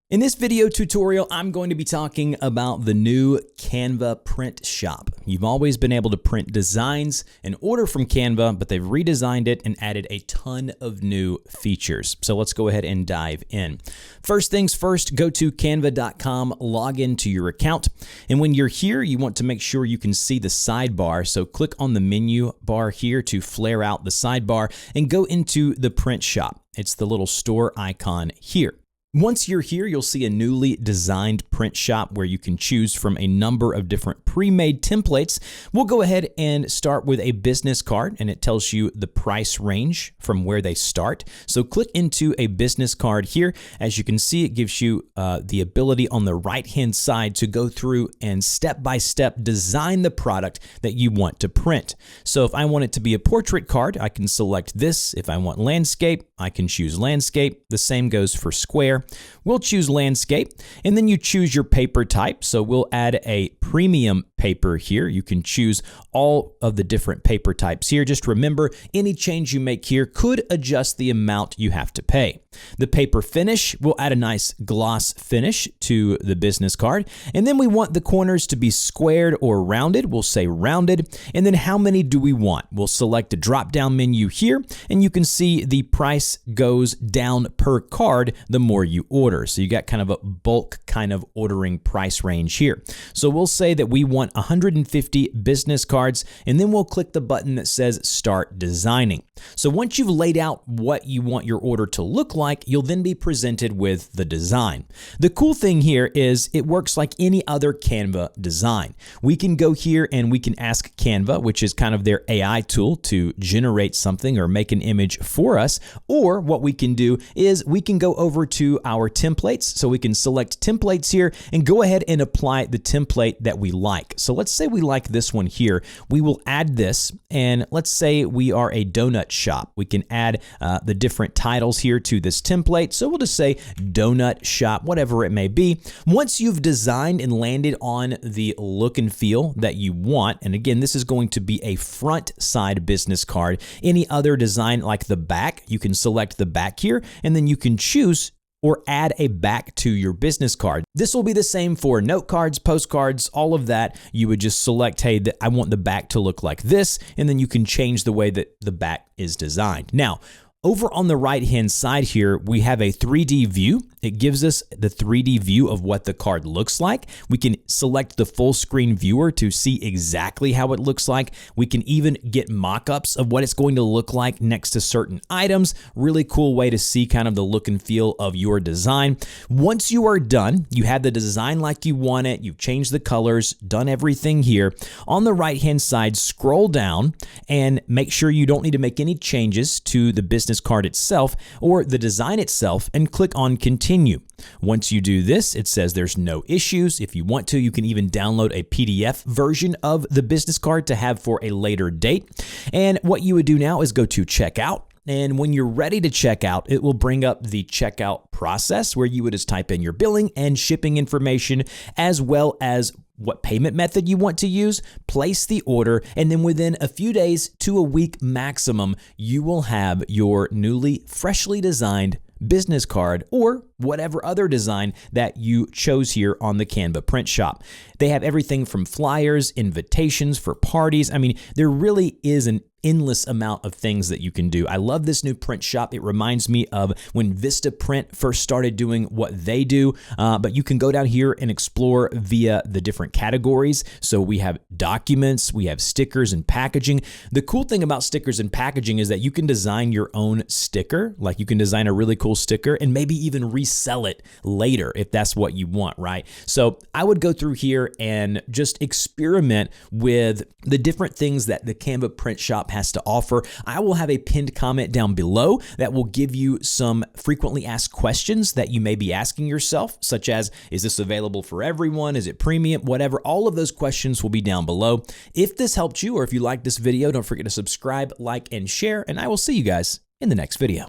In this video tutorial, I'm going to be talking about the new Canva print shop. You've always been able to print designs and order from Canva, but they've redesigned it and added a ton of new features. So let's go ahead and dive in. First things first, go to canva.com, log into your account. And when you're here, you want to make sure you can see the sidebar. So click on the menu bar here to flare out the sidebar and go into the print shop. It's the little store icon here. Once you're here, you'll see a newly designed print shop where you can choose from a number of different pre-made templates. We'll go ahead and start with a business card, and it tells you the price range from where they start. So click into a business card here. As you can see, it gives you the ability on the right-hand side to go through and step-by-step design the product that you want to print. So if I want it to be a portrait card, I can select this. If I want landscape, I can choose landscape. The same goes for square. We'll choose landscape, and then you choose your paper type. So we'll add a premium paper here. You can choose all of the different paper types here. Just remember, any change you make here could adjust the amount you have to pay. The paper finish, we'll add a nice gloss finish to the business card. And then we want the corners to be squared or rounded. We'll say rounded. And then how many do we want? We'll select a drop-down menu here, and you can see the price goes down per card the more you order. So you got kind of a bulk kind of ordering price range here. So we'll say that we want 150 business cards, and then we'll click the button that says Start Designing. So once you've laid out what you want your order to look like, you'll then be presented with the design. The cool thing here is it works like any other Canva design. We can go here and we can ask Canva, which is kind of their AI tool, to generate something or make an image for us. Or what we can do is we can go over to our templates. So we can select templates here and go ahead and apply the template that we like. So let's say we like this one here. We will add this, and let's say we are a donut shop. We can add the different titles here to this template. So we'll just say donut shop, whatever it may be. Once you've designed and landed on the look and feel that you want, and again, this is going to be a front side business card. Any other design like the back, you can select the back here, and then you can choose or add a back to your business card. This will be the same for note cards, postcards, all of that. You would just select, hey, I want the back to look like this, and then you can change the way that the back is designed. Now, over on the right-hand side here, we have a 3D view. It gives us the 3D view of what the card looks like. We can select the full screen viewer to see exactly how it looks like. We can even get mock-ups of what it's going to look like next to certain items. Really cool way to see kind of the look and feel of your design. Once you are done, you have the design like you want it. You've changed the colors, done everything here. On the right-hand side, scroll down and make sure you don't need to make any changes to the business card itself or the design itself, and click on Continue. Once you do this, it says there's no issues. If you want to, you can even download a PDF version of the business card to have for a later date. And what you would do now is go to Checkout. And when you're ready to check out, it will bring up the checkout process where you would just type in your billing and shipping information, as well as what payment method you want to use, place the order, and then within a few days to a week maximum, you will have your newly, freshly designed business card or whatever other design that you chose here on the Canva print shop. They have everything from flyers, invitations for parties. I mean, there really is an endless amount of things that you can do. I love this new print shop. It reminds me of when Vistaprint first started doing what they do, but you can go down here and explore via the different categories. So we have documents, we have stickers and packaging. The cool thing about stickers and packaging is that you can design your own sticker. Like you can design a really cool sticker and maybe even resell it later if that's what you want, right? So I would go through here and just experiment with the different things that the Canva print shop has to offer. I will have a pinned comment down below that will give you some frequently asked questions that you may be asking yourself, such as, is this available for everyone? Is it premium? Whatever. All of those questions will be down below. If this helped you, or if you like this video, don't forget to subscribe, like, and share, and I will see you guys in the next video.